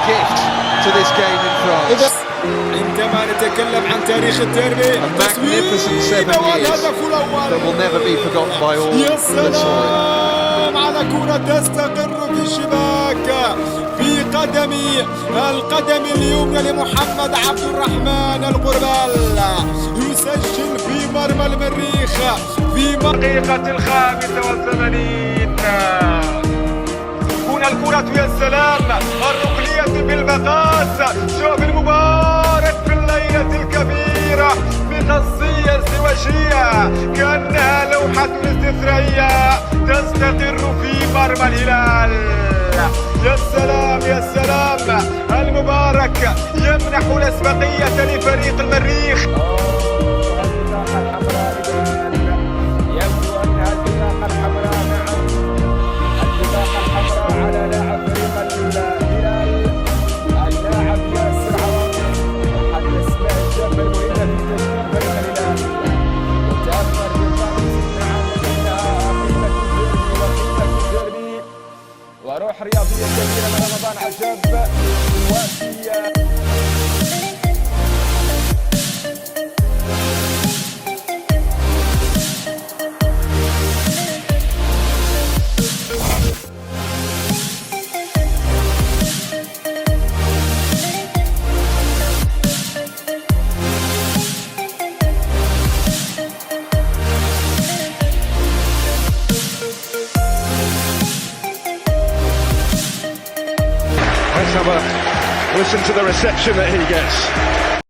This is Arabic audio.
gift to this game in France. عندما نتكلم عن تاريخ الديربي A magnificent 7 years والهدف الأول that will never be forgotten by all يا that saw it. سلام على كرة تستقر في الشباك في القدم اليمنى لمحمد عبد الرحمن الغربال، يسجل في مرمى المريخ في الدقيقة 85. هنا الكرة يا سلام، الركنية بالمقاس. شوف المباراة في الليلة الكبيرة بخاصية ازدواجية كأنها لوحة استثنائية تستقر في مرمى الهلال. يا سلام يا سلام، المبارك يمنح الأسبقية لفريق المريخ. يبدو أنها البطاقة الحمراء، نعم البطاقة الحمراء على لاعب فريق الهلال، اللاعب ياسر عواطف. أحد الأسماء الشابة المهمة في تشكيل فريق الهلال، وتأثر بالفانتسي. نعم إنها قيمة الديربي وقيمة الديربي وروح رياضية كبيرة من رمضان عجب وفي Let's have a listen to the reception that he gets.